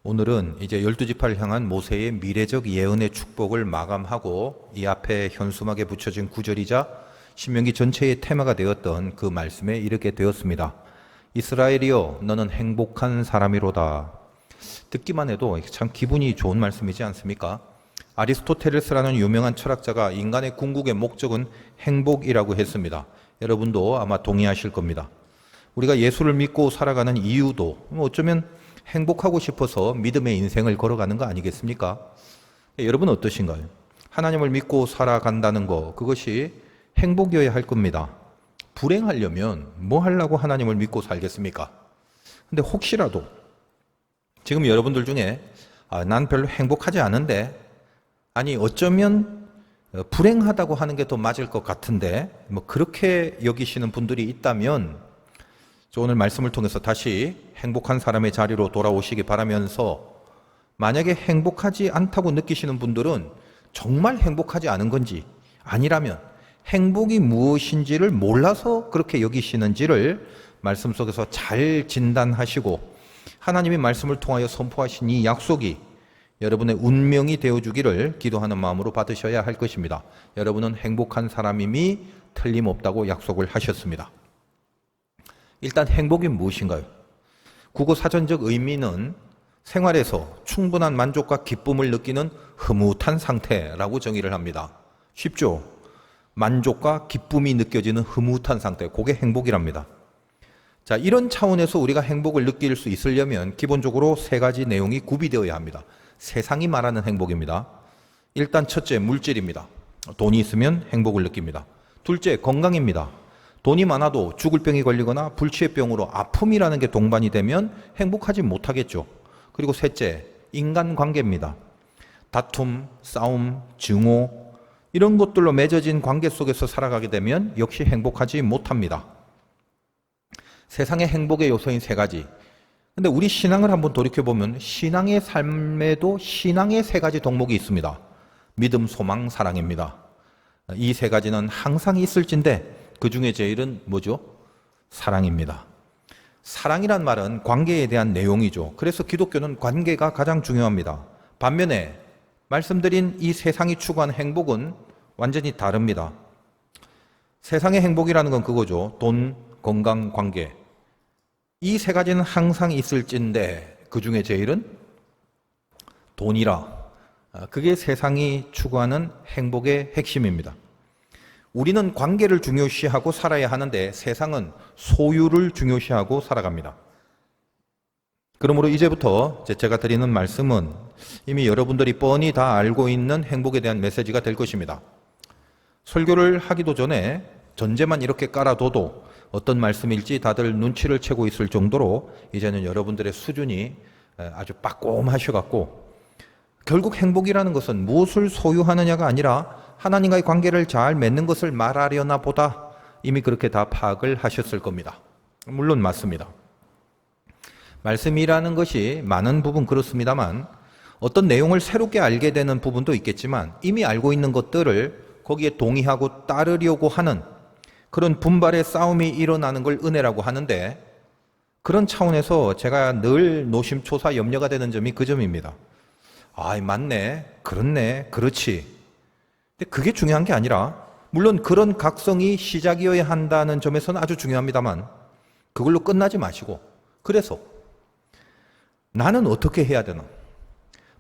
오늘은 이제 12지파를 향한 모세의 미래적 예언의 축복을 마감하고 이 앞에 현수막에 붙여진 구절이자 신명기 전체의 테마가 되었던 그 말씀에 이르게 되었습니다. 이스라엘이여 너는 행복한 사람이로다. 듣기만 해도 참 기분이 좋은 말씀이지 않습니까? 아리스토텔레스라는 유명한 철학자가 인간의 궁극의 목적은 행복이라고 했습니다. 여러분도 아마 동의하실 겁니다. 우리가 예수를 믿고 살아가는 이유도 어쩌면 행복하고 싶어서 믿음의 인생을 걸어가는 거 아니겠습니까? 여러분 어떠신가요? 하나님을 믿고 살아간다는 거, 그것이 행복이어야 할 겁니다. 불행하려면 뭐 하려고 하나님을 믿고 살겠습니까? 근데 혹시라도 지금 여러분들 중에 난 별로 행복하지 않은데, 아니 어쩌면 불행하다고 하는 게 더 맞을 것 같은데 그렇게 여기시는 분들이 있다면 오늘 말씀을 통해서 다시 행복한 사람의 자리로 돌아오시기 바라면서, 만약에 행복하지 않다고 느끼시는 분들은 정말 행복하지 않은 건지, 아니라면 행복이 무엇인지를 몰라서 그렇게 여기시는지를 말씀 속에서 잘 진단하시고 하나님의 말씀을 통하여 선포하신 이 약속이 여러분의 운명이 되어주기를 기도하는 마음으로 받으셔야 할 것입니다. 여러분은 행복한 사람임이 틀림없다고 약속을 하셨습니다. 일단 행복이 무엇인가요? 국어 사전적 의미는 생활에서 충분한 만족과 기쁨을 느끼는 흐뭇한 상태라고 정의를 합니다. 쉽죠? 만족과 기쁨이 느껴지는 흐뭇한 상태, 그게 행복이랍니다. 자, 이런 차원에서 우리가 행복을 느낄 수 있으려면 기본적으로 세 가지 내용이 구비되어야 합니다. 세상이 말하는 행복입니다. 일단 첫째, 물질입니다. 돈이 있으면 행복을 느낍니다. 둘째, 건강입니다. 돈이 많아도 죽을 병이 걸리거나 불치의 병으로 아픔이라는 게 동반이 되면 행복하지 못하겠죠. 그리고 셋째, 인간관계입니다. 다툼, 싸움, 증오 이런 것들로 맺어진 관계 속에서 살아가게 되면 역시 행복하지 못합니다. 세상의 행복의 요소인 세 가지. 근데 우리 신앙을 한번 돌이켜보면 신앙의 삶에도 신앙의 세 가지 덕목이 있습니다. 믿음, 소망, 사랑입니다. 이 세 가지는 항상 있을진데 그 중에 제일은 뭐죠? 사랑입니다. 사랑이란 말은 관계에 대한 내용이죠. 그래서 기독교는 관계가 가장 중요합니다. 반면에 말씀드린 이 세상이 추구하는 행복은 완전히 다릅니다. 세상의 행복이라는 건 그거죠. 돈, 건강, 관계. 이 세 가지는 항상 있을진데 그 중에 제일은 돈이라. 그게 세상이 추구하는 행복의 핵심입니다. 우리는 관계를 중요시하고 살아야 하는데 세상은 소유를 중요시하고 살아갑니다. 그러므로 이제부터 제가 드리는 말씀은 이미 여러분들이 뻔히 다 알고 있는 행복에 대한 메시지가 될 것입니다. 설교를 하기도 전에 전제만 이렇게 깔아둬도 어떤 말씀일지 다들 눈치를 채고 있을 정도로 이제는 여러분들의 수준이 아주 빠꼼하셔갖고, 결국 행복이라는 것은 무엇을 소유하느냐가 아니라 하나님과의 관계를 잘 맺는 것을 말하려나 보다 이미 그렇게 다 파악을 하셨을 겁니다. 물론 맞습니다. 말씀이라는 것이 많은 부분 그렇습니다만 어떤 내용을 새롭게 알게 되는 부분도 있겠지만 이미 알고 있는 것들을 거기에 동의하고 따르려고 하는 그런 분발의 싸움이 일어나는 걸 은혜라고 하는데, 그런 차원에서 제가 늘 노심초사 염려가 되는 점이 그 점입니다. 맞네, 그렇네, 그렇지. 근데 그게 중요한 게 아니라, 물론 그런 각성이 시작이어야 한다는 점에서는 아주 중요합니다만 그걸로 끝나지 마시고, 그래서 나는 어떻게 해야 되나?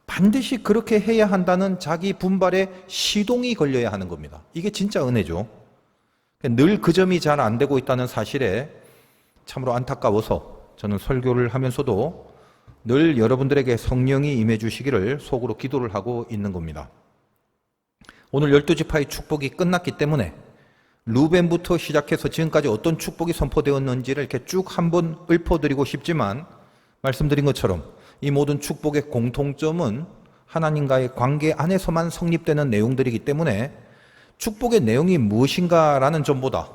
반드시 그렇게 해야 한다는 자기 분발에 시동이 걸려야 하는 겁니다. 이게 진짜 은혜죠. 늘 그 점이 잘 안 되고 있다는 사실에 참으로 안타까워서 저는 설교를 하면서도 늘 여러분들에게 성령이 임해 주시기를 속으로 기도를 하고 있는 겁니다. 오늘 12지파의 축복이 끝났기 때문에 루벤부터 시작해서 지금까지 어떤 축복이 선포되었는지를 이렇게 쭉 한번 읊어드리고 싶지만, 말씀드린 것처럼 이 모든 축복의 공통점은 하나님과의 관계 안에서만 성립되는 내용들이기 때문에 축복의 내용이 무엇인가라는 점보다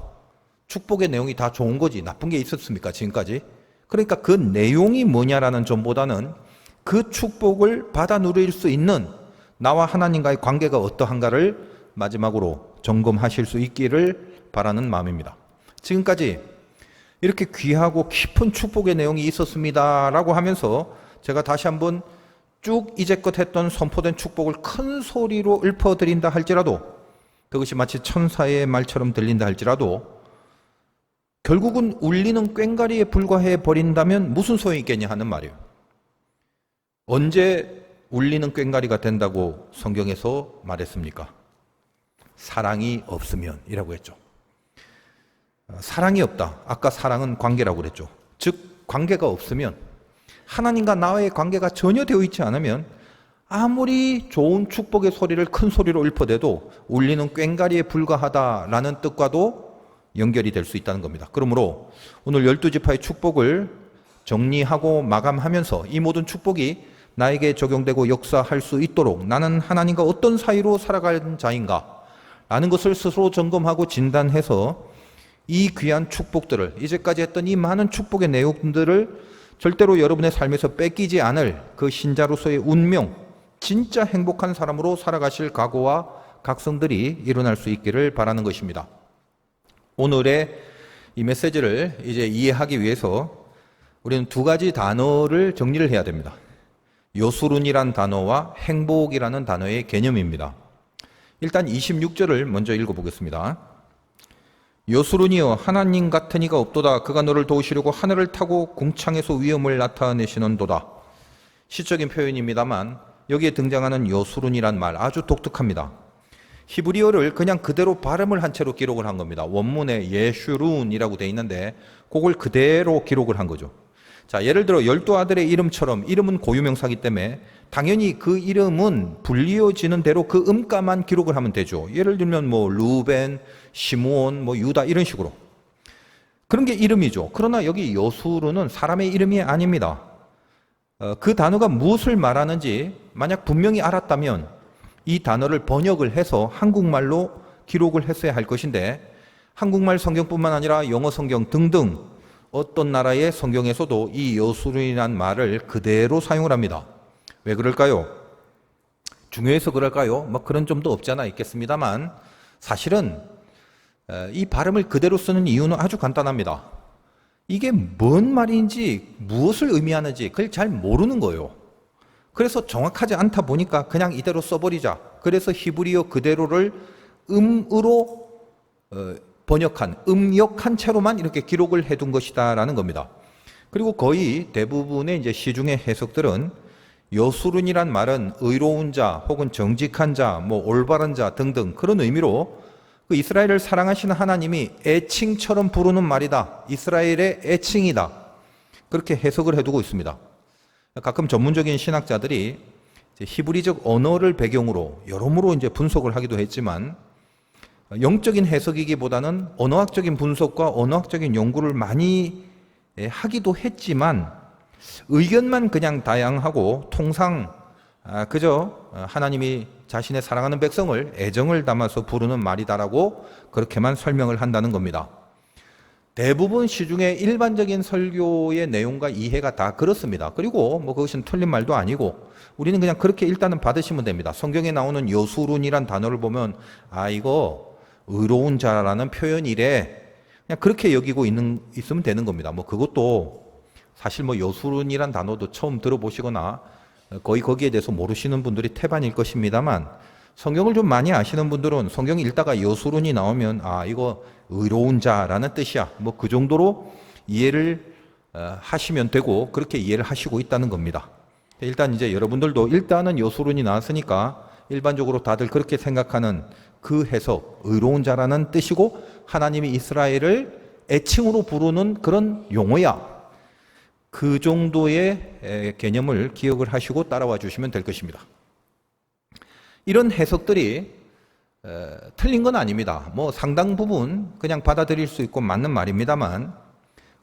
축복의 내용이 다 좋은 거지 나쁜 게 있었습니까 지금까지? 그러니까 그 내용이 뭐냐라는 점보다는 그 축복을 받아 누릴 수 있는 나와 하나님과의 관계가 어떠한가를 마지막으로 점검하실 수 있기를 바라는 마음입니다. 지금까지 이렇게 귀하고 깊은 축복의 내용이 있었습니다라고 하면서 제가 다시 한번 쭉 이제껏 했던 선포된 축복을 큰 소리로 읊어드린다 할지라도, 그것이 마치 천사의 말처럼 들린다 할지라도 결국은 울리는 꽹과리에 불과해 버린다면 무슨 소용이 있겠냐 하는 말이에요. 언제 울리는 꽹과리가 된다고 성경에서 말했습니까? 사랑이 없으면 이라고 했죠. 사랑이 없다. 아까 사랑은 관계라고 그랬죠. 즉 관계가 없으면, 하나님과 나와의 관계가 전혀 되어 있지 않으면 아무리 좋은 축복의 소리를 큰 소리로 읊어대도 울리는 꽹과리에 불과하다라는 뜻과도 연결이 될 수 있다는 겁니다. 그러므로 오늘 12지파의 축복을 정리하고 마감하면서 이 모든 축복이 나에게 적용되고 역사할 수 있도록 나는 하나님과 어떤 사이로 살아갈 자인가 라는 것을 스스로 점검하고 진단해서 이 귀한 축복들을, 이제까지 했던 이 많은 축복의 내용들을 절대로 여러분의 삶에서 뺏기지 않을 그 신자로서의 운명, 진짜 행복한 사람으로 살아가실 각오와 각성들이 일어날 수 있기를 바라는 것입니다. 오늘의 이 메시지를 이제 이해하기 위해서 우리는 두 가지 단어를 정리를 해야 됩니다. 요술운이란 단어와 행복이라는 단어의 개념입니다. 일단 26절을 먼저 읽어보겠습니다. 요술운이여 하나님 같은 이가 없도다. 그가 너를 도우시려고 하늘을 타고 궁창에서 위엄을 나타내시는도다. 시적인 표현입니다만 여기에 등장하는 요술운이란 말 아주 독특합니다. 히브리어를 그냥 그대로 발음을 한 채로 기록을 한 겁니다. 원문에 예슈룬이라고 되어 있는데 그걸 그대로 기록을 한 거죠. 자, 예를 들어 12아들의 이름처럼 이름은 고유명사이기 때문에 당연히 그 이름은 불리어지는 대로 그 음가만 기록을 하면 되죠. 예를 들면 뭐 루벤, 시므온, 뭐 유다 이런 식으로. 그런 게 이름이죠. 그러나 여기 요술은 사람의 이름이 아닙니다. 그 단어가 무엇을 말하는지 만약 분명히 알았다면 이 단어를 번역을 해서 한국말로 기록을 했어야 할 것인데 한국말 성경뿐만 아니라 영어 성경 등등 어떤 나라의 성경에서도 이 요술이라는 말을 그대로 사용을 합니다. 왜 그럴까요? 중요해서 그럴까요? 뭐 그런 점도 없지 않아 있겠습니다만 사실은 이 발음을 그대로 쓰는 이유는 아주 간단합니다. 이게 뭔 말인지 무엇을 의미하는지 그걸 잘 모르는 거예요. 그래서 정확하지 않다 보니까 그냥 이대로 써버리자. 그래서 히브리어 그대로를 음으로 번역한, 음역한 채로만 이렇게 기록을 해둔 것이다라는 겁니다. 그리고 거의 대부분의 이제 시중의 해석들은 요술은이란 말은 의로운 자, 혹은 정직한 자, 뭐 올바른 자 등등 그런 의미로 그 이스라엘을 사랑하시는 하나님이 애칭처럼 부르는 말이다. 이스라엘의 애칭이다. 그렇게 해석을 해두고 있습니다. 가끔 전문적인 신학자들이 히브리적 언어를 배경으로 여러모로 이제 분석을 하기도 했지만 영적인 해석이기보다는 언어학적인 분석과 언어학적인 연구를 많이 하기도 했지만 의견만 그냥 다양하고 통상 그저 하나님이 자신의 사랑하는 백성을 애정을 담아서 부르는 말이다라고 그렇게만 설명을 한다는 겁니다. 대부분 시중의 일반적인 설교의 내용과 이해가 다 그렇습니다. 그리고 뭐 그것은 틀린 말도 아니고 우리는 그냥 그렇게 일단은 받으시면 됩니다. 성경에 나오는 요술운이란 단어를 보면 이거 의로운 자라는 표현이래. 그냥 그렇게 여기고 있으면 되는 겁니다. 뭐 그것도 사실 뭐 요술운이란 단어도 처음 들어보시거나 거의 거기에 대해서 모르시는 분들이 태반일 것입니다만 성경을 좀 많이 아시는 분들은 성경 읽다가 요술운이 나오면 이거 의로운 자라는 뜻이야. 뭐 그 정도로 이해를 하시면 되고 그렇게 이해를 하시고 있다는 겁니다. 일단 이제 여러분들도 일단은 요술운이 나왔으니까 일반적으로 다들 그렇게 생각하는 그 해석, 의로운 자라는 뜻이고 하나님이 이스라엘을 애칭으로 부르는 그런 용어야. 그 정도의 개념을 기억을 하시고 따라와 주시면 될 것입니다. 이런 해석들이 틀린 건 아닙니다. 뭐 상당 부분 그냥 받아들일 수 있고 맞는 말입니다만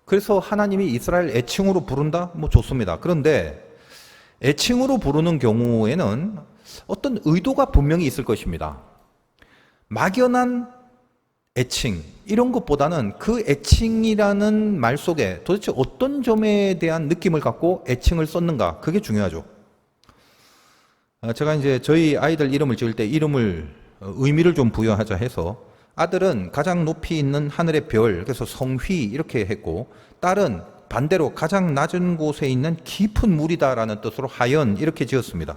그래서 하나님이 이스라엘 애칭으로 부른다? 뭐 좋습니다. 그런데 애칭으로 부르는 경우에는 어떤 의도가 분명히 있을 것입니다. 막연한 애칭 이런 것보다는 그 애칭이라는 말 속에 도대체 어떤 점에 대한 느낌을 갖고 애칭을 썼는가 그게 중요하죠. 제가 이제 저희 아이들 이름을 지을 때 이름을 의미를 좀 부여하자 해서 아들은 가장 높이 있는 하늘의 별 그래서 성휘 이렇게 했고 딸은 반대로 가장 낮은 곳에 있는 깊은 물이다라는 뜻으로 하연 이렇게 지었습니다.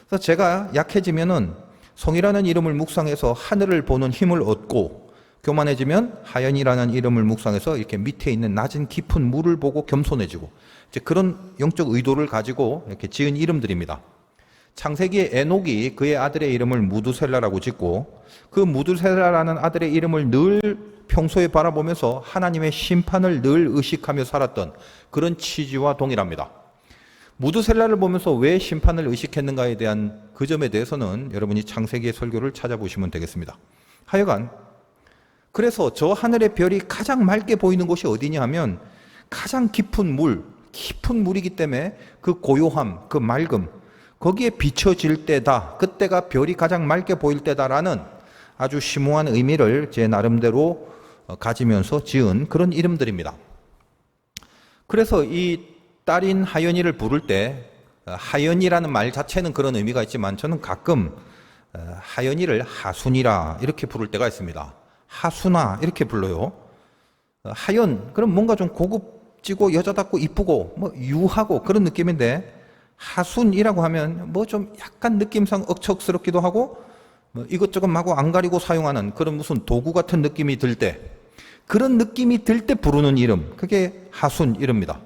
그래서 제가 약해지면은 성이라는 이름을 묵상해서 하늘을 보는 힘을 얻고 교만해지면 하연이라는 이름을 묵상해서 이렇게 밑에 있는 낮은 깊은 물을 보고 겸손해지고 이제 그런 영적 의도를 가지고 이렇게 지은 이름들입니다. 창세기에 에녹이 그의 아들의 이름을 무두셀라라고 짓고 그 무두셀라라는 아들의 이름을 늘 평소에 바라보면서 하나님의 심판을 늘 의식하며 살았던 그런 취지와 동일합니다. 무두셀라를 보면서 왜 심판을 의식했는가에 대한 그 점에 대해서는 여러분이 창세기의 설교를 찾아보시면 되겠습니다. 하여간 그래서 저 하늘의 별이 가장 맑게 보이는 곳이 어디냐 하면 가장 깊은 물이기 때문에 그 고요함, 그 맑음, 거기에 비춰질 때다. 그때가 별이 가장 맑게 보일 때다라는 아주 심오한 의미를 제 나름대로 가지면서 지은 그런 이름들입니다. 그래서 이 딸인 하연이를 부를 때 하연이라는 말 자체는 그런 의미가 있지만 저는 가끔 하연이를 하순이라 이렇게 부를 때가 있습니다. 하순아 이렇게 불러요. 하연 그럼 뭔가 좀 고급지고 여자답고 이쁘고 뭐 유하고 그런 느낌인데 하순이라고 하면 뭐 좀 약간 느낌상 억척스럽기도 하고 뭐 이것저것 마구 안 가리고 사용하는 그런 무슨 도구 같은 느낌이 들 때 그런 느낌이 들 때 부르는 이름 그게 하순 이름입니다.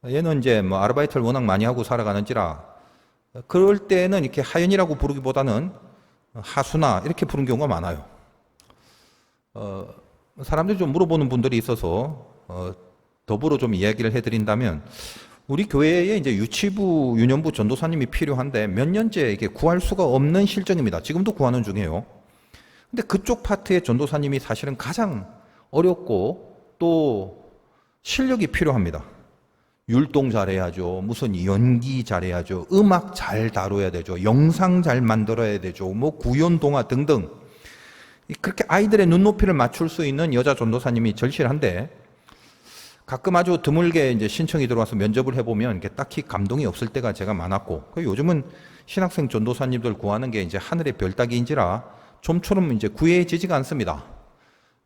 얘는 이제 뭐 아르바이트를 워낙 많이 하고 살아가는지라 그럴 때는 이렇게 하연이라고 부르기보다는 하순아 이렇게 부르는 경우가 많아요. 사람들이 좀 물어보는 분들이 있어서 더불어 좀 이야기를 해드린다면 우리 교회에 이제 유치부, 유년부 전도사님이 필요한데 몇 년째 이게 구할 수가 없는 실정입니다. 지금도 구하는 중이에요. 근데 그쪽 파트의 전도사님이 사실은 가장 어렵고 또 실력이 필요합니다. 율동 잘해야죠. 무슨 연기 잘해야죠. 음악 잘 다뤄야 되죠. 영상 잘 만들어야 되죠. 뭐 구연 동화 등등. 그렇게 아이들의 눈높이를 맞출 수 있는 여자 전도사님이 절실한데 가끔 아주 드물게 이제 신청이 들어와서 면접을 해보면 이게 딱히 감동이 없을 때가 제가 많았고 요즘은 신학생 전도사님들 구하는 게 이제 하늘의 별 따기인지라 좀처럼 이제 구해지지가 않습니다.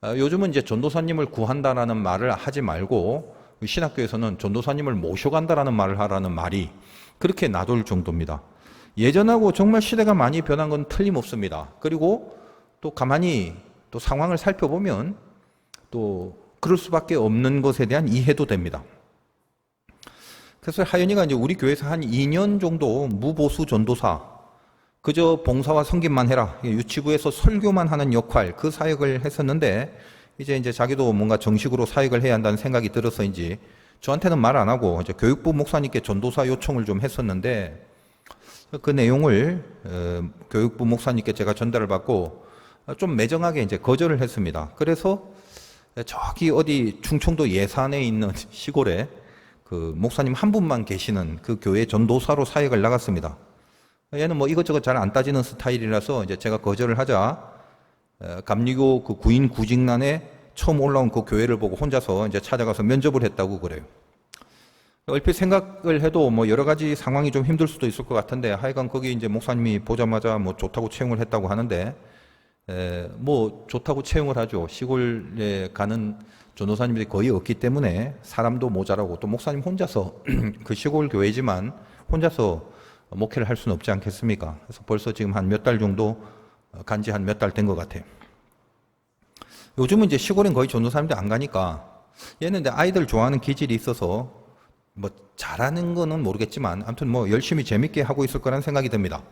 요즘은 이제 전도사님을 구한다라는 말을 하지 말고 신학교에서는 전도사님을 모셔간다라는 말을 하라는 말이 그렇게 나돌 정도입니다. 예전하고 정말 시대가 많이 변한 건 틀림없습니다. 그리고 또 가만히 또 상황을 살펴보면 또 그럴 수밖에 없는 것에 대한 이해도 됩니다. 그래서 하연이가 이제 우리 교회에서 한 2년 정도 무보수 전도사, 그저 봉사와 섬김만 해라, 유치부에서 설교만 하는 역할, 그 사역을 했었는데 이제 자기도 뭔가 정식으로 사역을 해야 한다는 생각이 들어서인지 저한테는 말 안 하고 이제 교육부 목사님께 전도사 요청을 좀 했었는데 그 내용을 교육부 목사님께 제가 전달을 받고 좀 매정하게 이제 거절을 했습니다. 그래서 저기 어디 충청도 예산에 있는 시골에 그 목사님 한 분만 계시는 그 교회 전도사로 사역을 나갔습니다. 얘는 뭐 이것저것 잘 안 따지는 스타일이라서 이제 제가 거절을 하자 감리교 그 구인 구직난에 처음 올라온 그 교회를 보고 혼자서 이제 찾아가서 면접을 했다고 그래요. 얼핏 생각을 해도 뭐 여러 가지 상황이 좀 힘들 수도 있을 것 같은데 하여간 거기 이제 목사님이 보자마자 뭐 좋다고 채용을 했다고 하는데 뭐 좋다고 채용을 하죠. 시골에 가는 전도사님들이 거의 없기 때문에 사람도 모자라고 또 목사님 혼자서 그 시골 교회지만 혼자서 목회를 할 수는 없지 않겠습니까? 그래서 벌써 지금 한 몇 달 정도 간지 한 몇 달 된 것 같아요. 요즘은 이제 시골엔 거의 전도사님들 안 가니까 얘는 이제 아이들 좋아하는 기질이 있어서 뭐 잘하는 거는 모르겠지만 아무튼 뭐 열심히 재밌게 하고 있을 거라는 생각이 듭니다.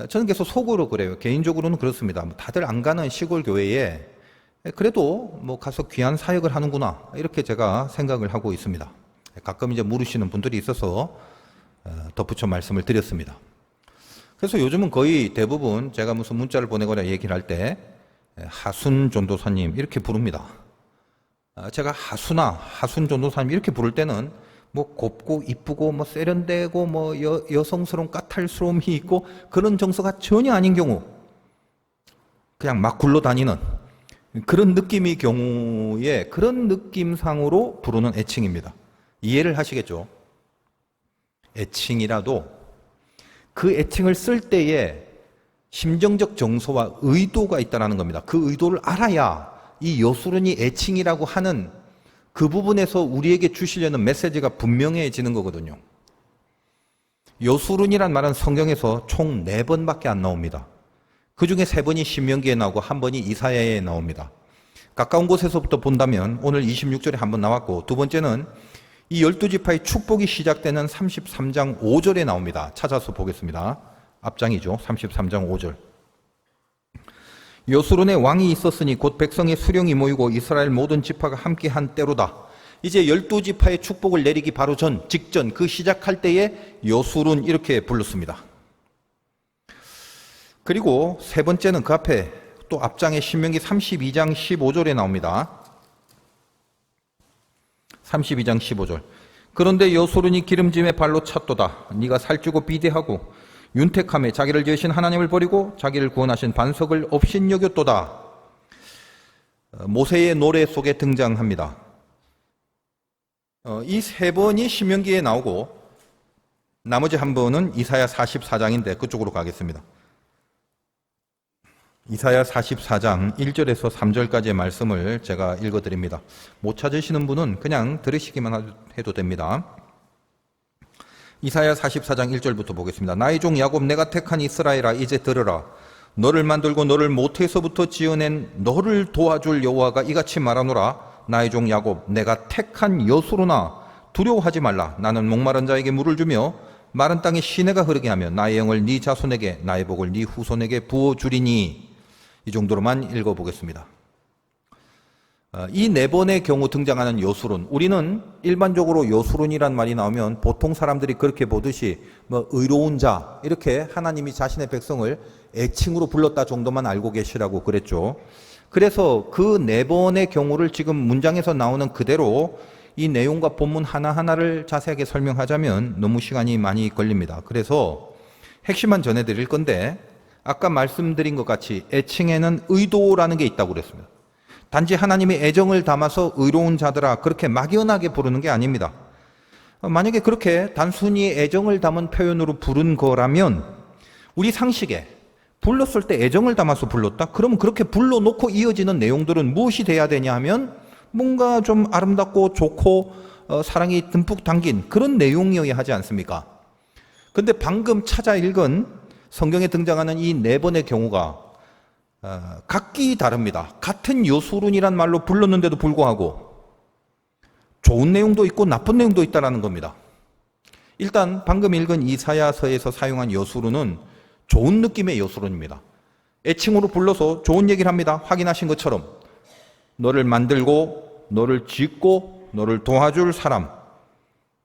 저는 계속 속으로 그래요. 개인적으로는 그렇습니다. 다들 안 가는 시골 교회에 그래도 뭐 가서 귀한 사역을 하는구나 이렇게 제가 생각을 하고 있습니다. 가끔 이제 물으시는 분들이 있어서 덧붙여 말씀을 드렸습니다. 그래서 요즘은 거의 대부분 제가 무슨 문자를 보내거나 얘기를 할 때 하순 전도사님 이렇게 부릅니다. 제가 하순 전도사님 이렇게 부를 때는 뭐 곱고 이쁘고 뭐 세련되고 뭐 여성스러운 까탈스러움이 있고 그런 정서가 전혀 아닌 경우 그냥 막 굴러다니는 그런 느낌의 경우에 그런 느낌상으로 부르는 애칭입니다. 이해를 하시겠죠? 애칭이라도 그 애칭을 쓸 때에 심정적 정서와 의도가 있다는 겁니다. 그 의도를 알아야 이 여수론이 애칭이라고 하는 그 부분에서 우리에게 주시려는 메시지가 분명해지는 거거든요. 여수론이란 말은 성경에서 총 4번밖에 안 나옵니다. 그 중에 3번이 신명기에 나오고 1번이 이사야에 나옵니다. 가까운 곳에서부터 본다면 오늘 26절에 한 번 나왔고, 두 번째는 이 12지파의 축복이 시작되는 33장 5절에 나옵니다. 찾아서 보겠습니다. 앞장이죠. 33장 5절. 여수론에 왕이 있었으니 곧 백성의 수령이 모이고 이스라엘 모든 지파가 함께한 때로다. 이제 12지파의 축복을 내리기 바로 직전 그 시작할 때에 여수론 이렇게 불렀습니다. 그리고 세 번째는 그 앞에 또 앞장에 신명기 32장 15절에 나옵니다. 32장 15절. 그런데 여수론이 기름짐에 발로 찼도다. 네가 살찌고 비대하고 윤택함에 자기를 지으신 하나님을 버리고 자기를 구원하신 반석을 업신여겼도다. 모세의 노래 속에 등장합니다. 이 3번이 신명기에 나오고 나머지 한 번은 이사야 44장인데 그쪽으로 가겠습니다. 이사야 44장 1절에서 3절까지의 말씀을 제가 읽어드립니다. 못 찾으시는 분은 그냥 들으시기만 해도 됩니다. 이사야 44장 1절부터 보겠습니다. 나의 종 야곱 내가 택한 이스라엘아 이제 들으라. 너를 만들고 너를 모태에서부터 지어낸 너를 도와줄 여호와가 이같이 말하노라. 나의 종 야곱 내가 택한 여수로나 두려워하지 말라. 나는 목마른 자에게 물을 주며 마른 땅에 시내가 흐르게 하며 나의 영을 네 자손에게 나의 복을 네 후손에게 부어주리니. 이 정도로만 읽어보겠습니다. 이 4번의 경우 등장하는 여수론, 우리는 일반적으로 여수론이란 말이 나오면 보통 사람들이 그렇게 보듯이 의로운 자 이렇게 하나님이 자신의 백성을 애칭으로 불렀다 정도만 알고 계시라고 그랬죠. 그래서 그 4번의 경우를 지금 문장에서 나오는 그대로 이 내용과 본문 하나하나를 자세하게 설명하자면 너무 시간이 많이 걸립니다. 그래서 핵심만 전해드릴 건데, 아까 말씀드린 것 같이 애칭에는 의도라는 게 있다고 그랬습니다. 단지 하나님의 애정을 담아서 의로운 자들아 그렇게 막연하게 부르는 게 아닙니다. 만약에 그렇게 단순히 애정을 담은 표현으로 부른 거라면 우리 상식에 불렀을 때 애정을 담아서 불렀다? 그러면 그렇게 불러놓고 이어지는 내용들은 무엇이 돼야 되냐 하면 뭔가 좀 아름답고 좋고 사랑이 듬뿍 담긴 그런 내용이어야 하지 않습니까? 근데 방금 찾아 읽은 성경에 등장하는 이 4번의 경우가 각기 다릅니다. 같은 여수론이란 말로 불렀는데도 불구하고 좋은 내용도 있고 나쁜 내용도 있다는 겁니다. 일단 방금 읽은 이사야서에서 사용한 여수론은 좋은 느낌의 여수론입니다. 애칭으로 불러서 좋은 얘기를 합니다. 확인하신 것처럼 너를 만들고 너를 짓고 너를 도와줄 사람,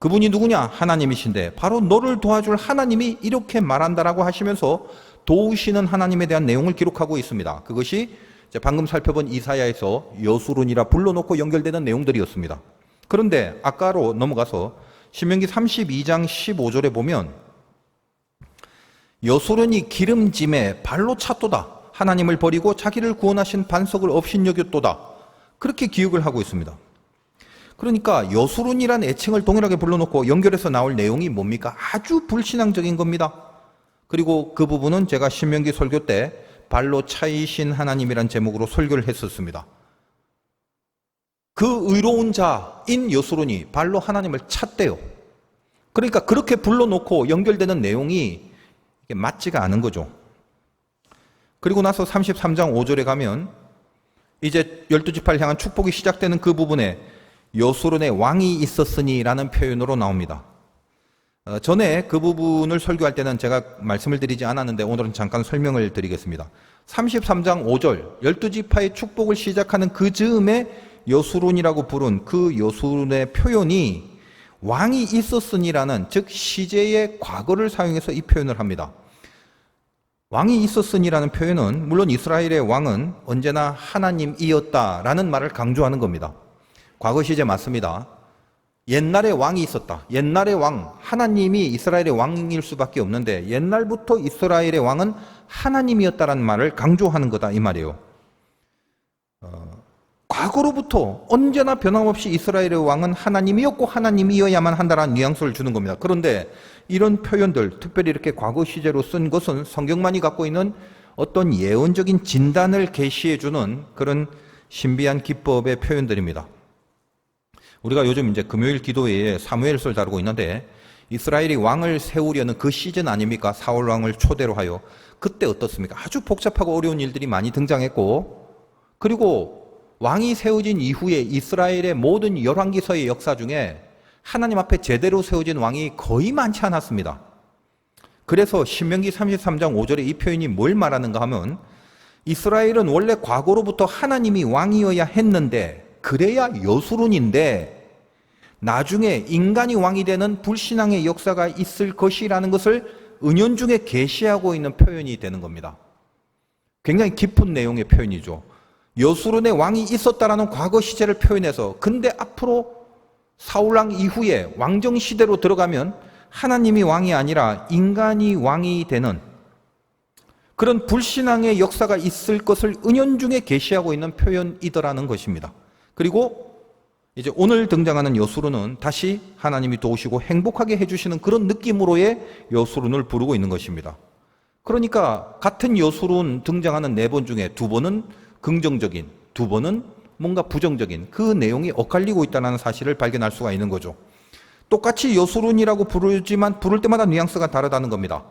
그분이 누구냐? 하나님이신데 바로 너를 도와줄 하나님이 이렇게 말한다라고 하시면서 도우시는 하나님에 대한 내용을 기록하고 있습니다. 그것이 방금 살펴본 이사야에서 여수론이라 불러놓고 연결되는 내용들이었습니다. 그런데 아까로 넘어가서 신명기 32장 15절에 보면 여수론이 기름짐에 발로 찼도다. 하나님을 버리고 자기를 구원하신 반석을 업신여겼도다. 그렇게 기억을 하고 있습니다. 그러니까 여수론이란 애칭을 동일하게 불러놓고 연결해서 나올 내용이 뭡니까? 아주 불신앙적인 겁니다. 그리고 그 부분은 제가 신명기 설교 때 발로 차이신 하나님이란 제목으로 설교를 했었습니다. 그 의로운 자인 여수론이 발로 하나님을 찼대요. 그러니까 그렇게 불러놓고 연결되는 내용이 맞지가 않은 거죠. 그리고 나서 33장 5절에 가면 이제 12지파를 향한 축복이 시작되는 그 부분에 여수론에 왕이 있었으니 라는 표현으로 나옵니다. 전에 그 부분을 설교할 때는 제가 말씀을 드리지 않았는데 오늘은 잠깐 설명을 드리겠습니다. 33장 5절 12지파의 축복을 시작하는 그 즈음에 여수론이라고 부른 그 여수론의 표현이 왕이 있었으니라는 즉 시제의 과거를 사용해서 이 표현을 합니다. 왕이 있었으니라는 표현은 물론 이스라엘의 왕은 언제나 하나님이었다라는 말을 강조하는 겁니다. 과거 시제 맞습니다. 옛날에 왕이 있었다. 옛날의 왕, 하나님이 이스라엘의 왕일 수밖에 없는데 옛날부터 이스라엘의 왕은 하나님이었다라는 말을 강조하는 거다 이 말이에요. 과거로부터 언제나 변함없이 이스라엘의 왕은 하나님이었고 하나님이어야만 한다는 뉘앙스를 주는 겁니다. 그런데 이런 표현들, 특별히 이렇게 과거 시제로 쓴 것은 성경만이 갖고 있는 어떤 예언적인 진단을 계시해 주는 그런 신비한 기법의 표현들입니다. 우리가 요즘 이제 금요일 기도회에 사무엘서를 다루고 있는데 이스라엘이 왕을 세우려는 그 시즌 아닙니까? 사울 왕을 초대로 하여. 그때 어떻습니까? 아주 복잡하고 어려운 일들이 많이 등장했고, 그리고 왕이 세워진 이후에 이스라엘의 모든 열왕기서의 역사 중에 하나님 앞에 제대로 세워진 왕이 거의 많지 않았습니다. 그래서 신명기 33장 5절에 이 표현이 뭘 말하는가 하면, 이스라엘은 원래 과거로부터 하나님이 왕이어야 했는데 그래야 여수론인데 나중에 인간이 왕이 되는 불신앙의 역사가 있을 것이라는 것을 은연중에 계시하고 있는 표현이 되는 겁니다. 굉장히 깊은 내용의 표현이죠. 여수론의 왕이 있었다라는 과거 시제를 표현해서, 근데 앞으로 사울왕 이후에 왕정시대로 들어가면 하나님이 왕이 아니라 인간이 왕이 되는 그런 불신앙의 역사가 있을 것을 은연중에 계시하고 있는 표현이더라는 것입니다. 그리고 이제 오늘 등장하는 여수론은 다시 하나님이 도우시고 행복하게 해주시는 그런 느낌으로의 여수론을 부르고 있는 것입니다. 그러니까 같은 여수론 등장하는 4번 중에 2번은 긍정적인, 2번은 뭔가 부정적인 그 내용이 엇갈리고 있다는 사실을 발견할 수가 있는 거죠. 똑같이 여수론이라고 부르지만 부를 때마다 뉘앙스가 다르다는 겁니다.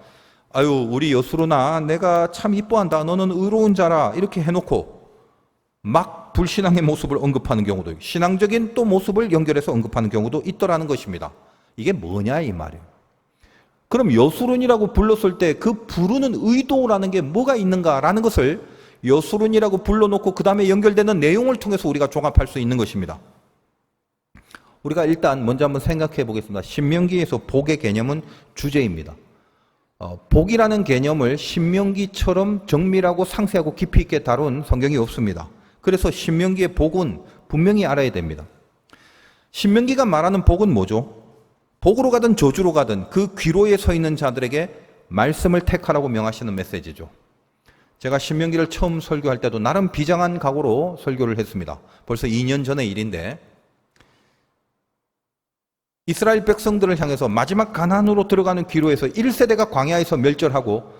아유, 우리 여수론아, 내가 참 이뻐한다, 너는 의로운 자라, 이렇게 해놓고 막 불신앙의 모습을 언급하는 경우도 있고, 신앙적인 또 모습을 연결해서 언급하는 경우도 있더라는 것입니다. 이게 뭐냐 이 말이에요. 그럼 여수론이라고 불렀을 때 그 부르는 의도라는 게 뭐가 있는가라는 것을 여수론이라고 불러놓고 그 다음에 연결되는 내용을 통해서 우리가 종합할 수 있는 것입니다. 우리가 일단 먼저 한번 생각해 보겠습니다. 신명기에서 복의 개념은 주제입니다. 복이라는 개념을 신명기처럼 정밀하고 상세하고 깊이 있게 다룬 성경이 없습니다. 그래서 신명기의 복은 분명히 알아야 됩니다. 신명기가 말하는 복은 뭐죠? 복으로 가든 저주로 가든 그 귀로에 서 있는 자들에게 말씀을 택하라고 명하시는 메시지죠. 제가 신명기를 처음 설교할 때도 나름 비장한 각오로 설교를 했습니다. 벌써 2년 전의 일인데, 이스라엘 백성들을 향해서 마지막 가나안으로 들어가는 기로에서 1세대가 광야에서 멸절하고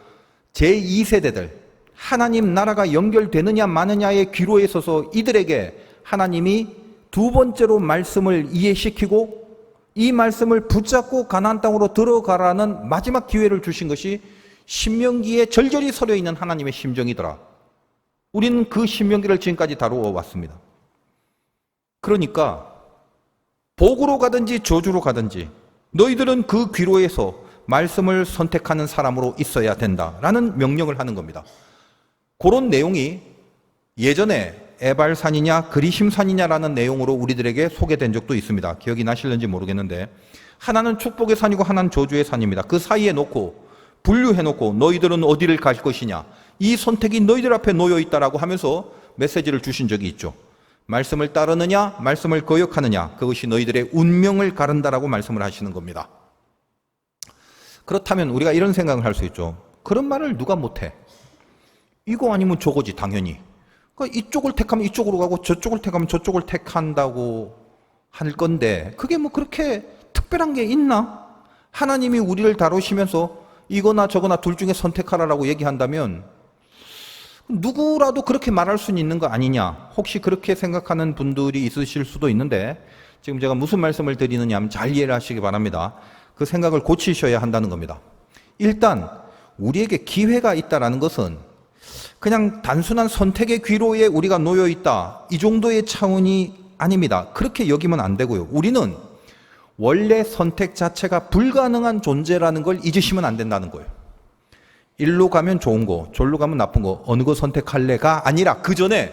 제2세대들, 하나님 나라가 연결되느냐 마느냐의 기로에 서서 이들에게 하나님이 2번째로 말씀을 이해시키고 이 말씀을 붙잡고 가나안 땅으로 들어가라는 마지막 기회를 주신 것이 신명기에 절절히 서려 있는 하나님의 심정이더라. 우리는 그 신명기를 지금까지 다루어 왔습니다. 그러니까 복으로 가든지 저주로 가든지 너희들은 그 귀로에서 말씀을 선택하는 사람으로 있어야 된다라는 명령을 하는 겁니다. 그런 내용이 예전에 에발산이냐 그리심산이냐라는 내용으로 우리들에게 소개된 적도 있습니다. 기억이 나실는지 모르겠는데, 하나는 축복의 산이고 하나는 저주의 산입니다. 그 사이에 놓고 분류해놓고 너희들은 어디를 갈 것이냐, 이 선택이 너희들 앞에 놓여 있다라고 하면서 메시지를 주신 적이 있죠. 말씀을 따르느냐 말씀을 거역하느냐, 그것이 너희들의 운명을 가른다라고 말씀을 하시는 겁니다. 그렇다면 우리가 이런 생각을 할 수 있죠. 그런 말을 누가 못해? 이거 아니면 저거지 당연히. 그러니까 이쪽을 택하면 이쪽으로 가고 저쪽을 택하면 저쪽을 택한다고 할 건데 그게 뭐 그렇게 특별한 게 있나? 하나님이 우리를 다루시면서 이거나 저거나 둘 중에 선택하라라고 얘기한다면 누구라도 그렇게 말할 수는 있는 거 아니냐? 혹시 그렇게 생각하는 분들이 있으실 수도 있는데, 지금 제가 무슨 말씀을 드리느냐 하면 잘 이해를 하시기 바랍니다. 그 생각을 고치셔야 한다는 겁니다. 일단 우리에게 기회가 있다라는 것은 그냥 단순한 선택의 귀로에 우리가 놓여 있다, 이 정도의 차원이 아닙니다. 그렇게 여기면 안 되고요. 우리는 원래 선택 자체가 불가능한 존재라는 걸 잊으시면 안 된다는 거예요. 일로 가면 좋은 거, 절로 가면 나쁜 거, 어느 거 선택할래가 아니라 그 전에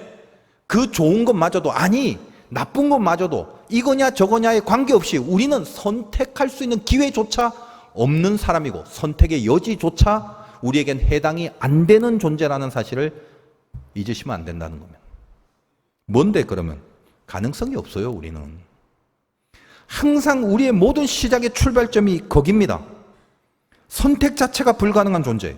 그 좋은 것마저도, 아니 나쁜 것마저도 이거냐 저거냐에 관계없이 우리는 선택할 수 있는 기회조차 없는 사람이고 선택의 여지조차 우리에겐 해당이 안 되는 존재라는 사실을 잊으시면 안 된다는 겁니다. 뭔데 그러면? 가능성이 없어요. 우리는 항상 우리의 모든 시작의 출발점이 거기입니다. 선택 자체가 불가능한 존재.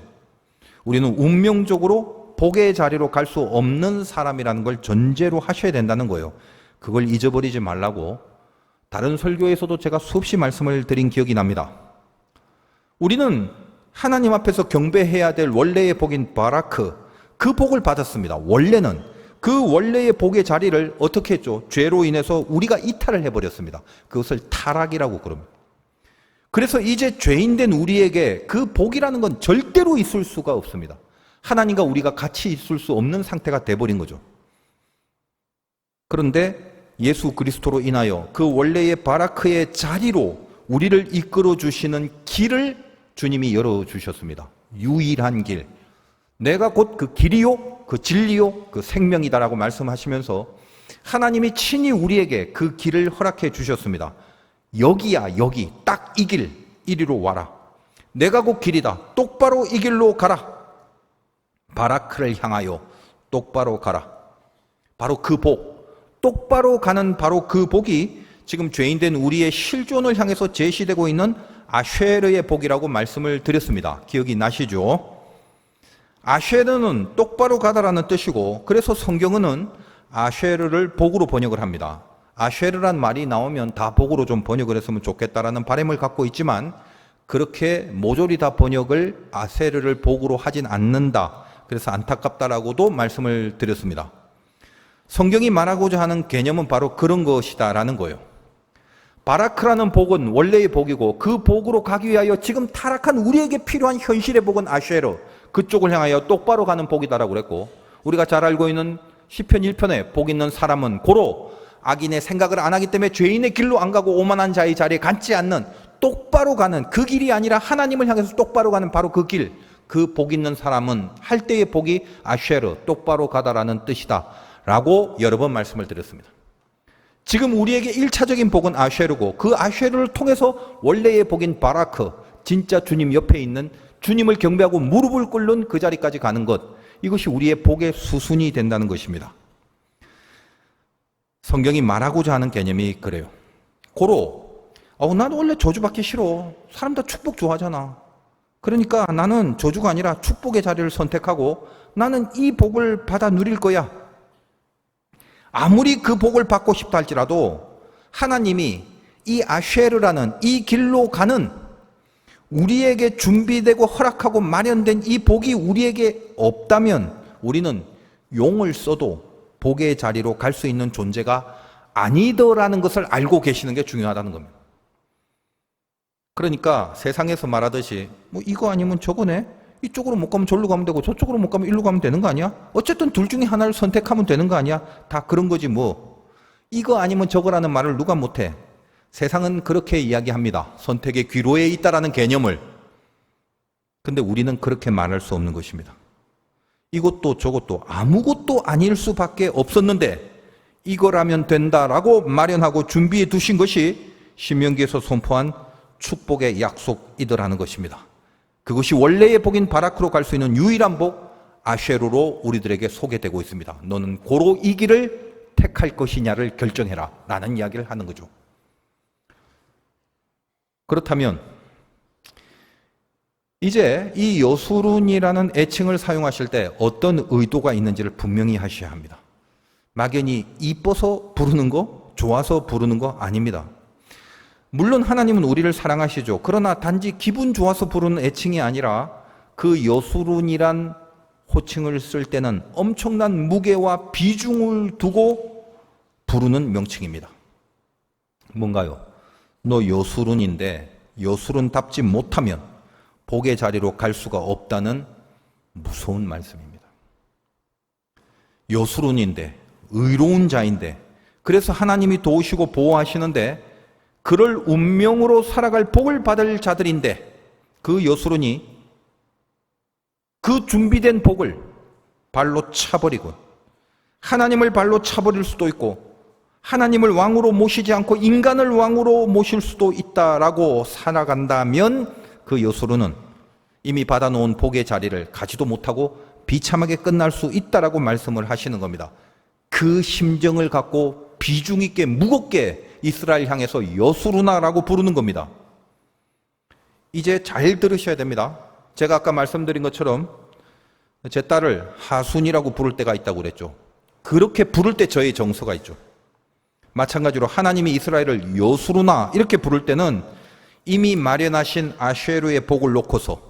우리는 운명적으로 복의 자리로 갈 수 없는 사람이라는 걸 전제로 하셔야 된다는 거예요. 그걸 잊어버리지 말라고 다른 설교에서도 제가 수없이 말씀을 드린 기억이 납니다. 우리는 하나님 앞에서 경배해야 될 원래의 복인 바라크, 그 복을 받았습니다. 원래는 그 원래의 복의 자리를 어떻게 했죠? 죄로 인해서 우리가 이탈을 해버렸습니다. 그것을 타락이라고 그럽니다. 그래서 이제 죄인된 우리에게 그 복이라는 건 절대로 있을 수가 없습니다. 하나님과 우리가 같이 있을 수 없는 상태가 돼버린 거죠. 그런데 예수 그리스도로 인하여 그 원래의 바라크의 자리로 우리를 이끌어 주시는 길을 주님이 열어주셨습니다. 유일한 길. 내가 곧 그 길이요, 그 진리요, 그 생명이다라고 말씀하시면서 하나님이 친히 우리에게 그 길을 허락해 주셨습니다. 여기야, 여기. 딱 이 길, 이리로 와라. 내가 곧 길이다. 똑바로 이 길로 가라. 바라크를 향하여 똑바로 가라. 바로 그 복. 똑바로 가는 바로 그 복이 지금 죄인된 우리의 실존을 향해서 제시되고 있는 아쉐르의 복이라고 말씀을 드렸습니다. 기억이 나시죠? 아쉐르는 똑바로 가다라는 뜻이고, 그래서 성경은 아쉐르를 복으로 번역을 합니다. 아쉐르란 말이 나오면 다 복으로 좀 번역을 했으면 좋겠다라는 바람을 갖고 있지만, 그렇게 모조리 다 번역을 아쉐르를 복으로 하진 않는다. 그래서 안타깝다라고도 말씀을 드렸습니다. 성경이 말하고자 하는 개념은 바로 그런 것이다라는 거예요. 바라크라는 복은 원래의 복이고, 그 복으로 가기 위하여 지금 타락한 우리에게 필요한 현실의 복은 아쉐르, 그쪽을 향하여 똑바로 가는 복이다라고 그랬고, 우리가 잘 알고 있는 시편 1편에 복 있는 사람은 고로 악인의 생각을 안 하기 때문에 죄인의 길로 안 가고 오만한 자의 자리에 앉지 않는 똑바로 가는 그 길이 아니라 하나님을 향해서 똑바로 가는 바로 그 길, 그 복 있는 사람은 할 때의 복이 아쉐르, 똑바로 가다라는 뜻이다 라고 여러 번 말씀을 드렸습니다. 지금 우리에게 1차적인 복은 아쉐르고, 그 아쉐르를 통해서 원래의 복인 바라크, 진짜 주님 옆에 있는 주님을 경배하고 무릎을 꿇는 그 자리까지 가는 것, 이것이 우리의 복의 수순이 된다는 것입니다. 성경이 말하고자 하는 개념이 그래요. 고로 나는 원래 저주받기 싫어. 사람 다 축복 좋아하잖아. 그러니까 나는 저주가 아니라 축복의 자리를 선택하고 나는 이 복을 받아 누릴 거야. 아무리 그 복을 받고 싶다 할지라도 하나님이 이 아쉐르라는 이 길로 가는 우리에게 준비되고 허락하고 마련된 이 복이 우리에게 없다면 우리는 용을 써도 복의 자리로 갈 수 있는 존재가 아니더라는 것을 알고 계시는 게 중요하다는 겁니다. 그러니까 세상에서 말하듯이 뭐 이거 아니면 저거네, 이쪽으로 못 가면 저리로 가면 되고 저쪽으로 못 가면 일로 가면 되는 거 아니야? 어쨌든 둘 중에 하나를 선택하면 되는 거 아니야? 다 그런 거지 뭐. 이거 아니면 저거라는 말을 누가 못해? 세상은 그렇게 이야기합니다. 선택의 귀로에 있다라는 개념을. 근데 우리는 그렇게 말할 수 없는 것입니다. 이것도 저것도 아무것도 아닐 수밖에 없었는데 이거라면 된다라고 마련하고 준비해 두신 것이 신명기에서 선포한 축복의 약속이더라는 것입니다. 그것이 원래의 복인 바라크로 갈 수 있는 유일한 복 아쉐르로 우리들에게 소개되고 있습니다. 너는 고로 이 길을 택할 것이냐를 결정해라 라는 이야기를 하는 거죠. 그렇다면 이제 이 여수룬이라는 애칭을 사용하실 때 어떤 의도가 있는지를 분명히 하셔야 합니다. 막연히 이뻐서 부르는 거, 좋아서 부르는 거 아닙니다. 물론 하나님은 우리를 사랑하시죠. 그러나 단지 기분 좋아서 부르는 애칭이 아니라 그 여수룬이란 호칭을 쓸 때는 엄청난 무게와 비중을 두고 부르는 명칭입니다. 뭔가요? 너 여수룬인데 여수룬답지 못하면 복의 자리로 갈 수가 없다는 무서운 말씀입니다. 여수룬인데, 의로운 자인데, 그래서 하나님이 도우시고 보호하시는데 그럴 운명으로 살아갈 복을 받을 자들인데 그 여수룬이 그 준비된 복을 발로 차버리고 하나님을 발로 차버릴 수도 있고 하나님을 왕으로 모시지 않고 인간을 왕으로 모실 수도 있다라고 살아간다면 그 여수룬은 이미 받아놓은 복의 자리를 가지도 못하고 비참하게 끝날 수 있다라고 말씀을 하시는 겁니다. 그 심정을 갖고 비중 있게 무겁게 이스라엘 향해서 여수루나라고 부르는 겁니다. 이제 잘 들으셔야 됩니다. 제가 아까 말씀드린 것처럼 제 딸을 하순이라고 부를 때가 있다고 그랬죠. 그렇게 부를 때 저의 정서가 있죠. 마찬가지로 하나님이 이스라엘을 여수루나 이렇게 부를 때는 이미 마련하신 아쉐르의 복을 놓고서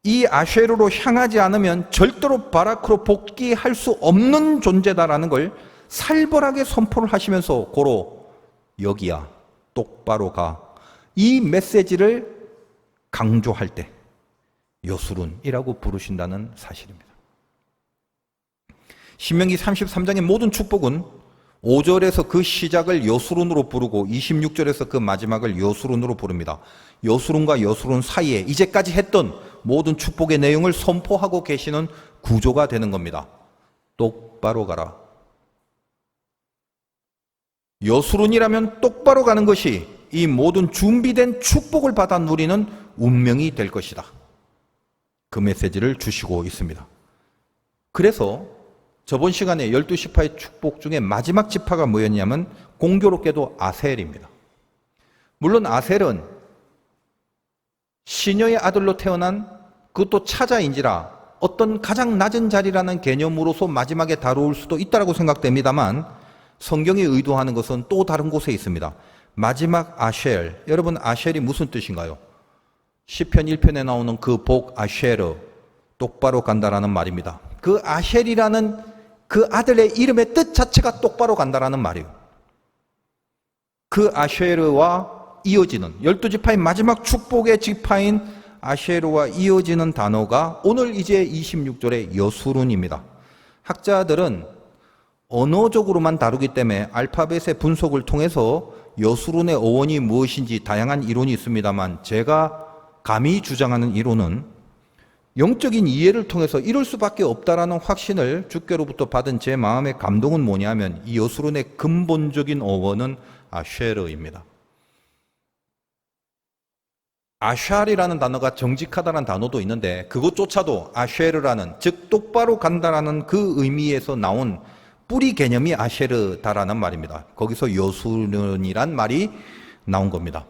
이 아쉐르로 향하지 않으면 절대로 바라크로 복귀할 수 없는 존재다라는 걸 살벌하게 선포를 하시면서 고로 여기야 똑바로 가, 이 메시지를 강조할 때 여수룬이라고 부르신다는 사실입니다. 신명기 33장의 모든 축복은 5절에서 그 시작을 여수룬으로 부르고 26절에서 그 마지막을 여수룬으로 부릅니다. 여수룬과 여수룬 사이에 이제까지 했던 모든 축복의 내용을 선포하고 계시는 구조가 되는 겁니다. 똑바로 가라. 여수룬이라면 똑바로 가는 것이 이 모든 준비된 축복을 받아 누리는 운명이 될 것이다. 그 메시지를 주시고 있습니다. 그래서 저번 시간에 12지파의 축복 중에 마지막 지파가 뭐였냐면 공교롭게도 아셀입니다. 물론 아셀은 시녀의 아들로 태어난, 그것도 차자인지라 어떤 가장 낮은 자리라는 개념으로서 마지막에 다루올 수도 있다고 생각됩니다만, 성경이 의도하는 것은 또 다른 곳에 있습니다. 마지막 아쉘, 여러분 아쉘이 무슨 뜻인가요? 시편 1편에 나오는 그 복 아쉐르, 똑바로 간다라는 말입니다. 그 아쉘이라는 그 아들의 이름의 뜻 자체가 똑바로 간다라는 말이에요. 그 아쉐르와 이어지는 12지파의 마지막 축복의 지파인 아쉐르와 이어지는 단어가 오늘 이제 26절의 여수룬입니다. 학자들은 언어적으로만 다루기 때문에 알파벳의 분석을 통해서 여수룬의 어원이 무엇인지 다양한 이론이 있습니다만, 제가 감히 주장하는 이론은 영적인 이해를 통해서 이럴 수밖에 없다라는 확신을 주께로부터 받은 제 마음의 감동은 뭐냐면, 이 여수룬의 근본적인 어원은 아쉐르입니다. 아샬이라는 단어가 정직하다는 단어도 있는데, 그것조차도 아쉐르라는, 즉 똑바로 간다라는 그 의미에서 나온 뿌리 개념이 아쉐르다라는 말입니다. 거기서 여수룬이란 말이 나온 겁니다.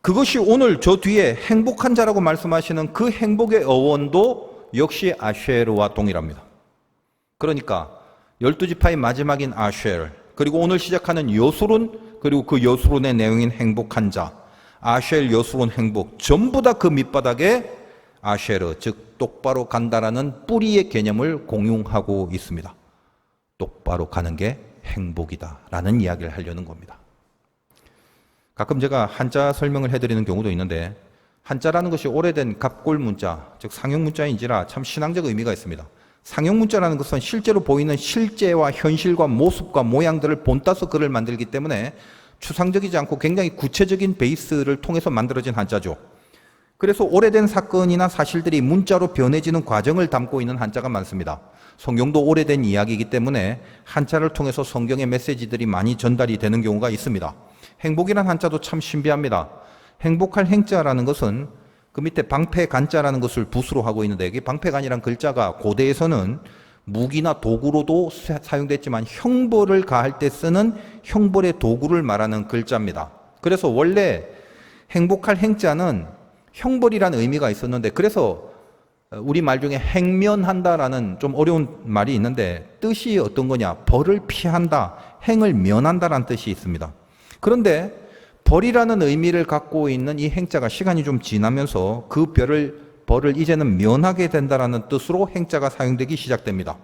그것이 오늘 저 뒤에 행복한 자라고 말씀하시는 그 행복의 어원도 역시 아쉐르와 동일합니다. 그러니까 12지파의 마지막인 아쉐르, 그리고 오늘 시작하는 여수룬, 그리고 그 여수룬의 내용인 행복한 자, 아쉐르, 여수룬, 행복, 전부 다 그 밑바닥에 아쉐르, 즉 똑바로 간다라는 뿌리의 개념을 공용하고 있습니다. 똑바로 가는 게 행복이다라는 이야기를 하려는 겁니다. 가끔 제가 한자 설명을 해드리는 경우도 있는데, 한자라는 것이 오래된 갑골 문자, 즉 상용 문자인지라 참 신앙적 의미가 있습니다. 상용 문자라는 것은 실제로 보이는 실제와 현실과 모습과 모양들을 본따서 글을 만들기 때문에 추상적이지 않고 굉장히 구체적인 베이스를 통해서 만들어진 한자죠. 그래서 오래된 사건이나 사실들이 문자로 변해지는 과정을 담고 있는 한자가 많습니다. 성경도 오래된 이야기이기 때문에 한자를 통해서 성경의 메시지들이 많이 전달이 되는 경우가 있습니다. 행복이란 한자도 참 신비합니다. 행복할 행자라는 것은 그 밑에 방패간자라는 것을 붓으로 하고 있는데, 이게 방패간이란 글자가 고대에서는 무기나 도구로도 사용됐지만 형벌을 가할 때 쓰는 형벌의 도구를 말하는 글자입니다. 그래서 원래 행복할 행자는 형벌이라는 의미가 있었는데, 그래서 우리 말 중에 행면한다라는 좀 어려운 말이 있는데, 뜻이 어떤 거냐? 벌을 피한다, 행을 면한다라는 뜻이 있습니다. 그런데 벌이라는 의미를 갖고 있는 이 행자가 시간이 좀 지나면서 그 벌을 이제는 면하게 된다라는 뜻으로 행자가 사용되기 시작됩니다.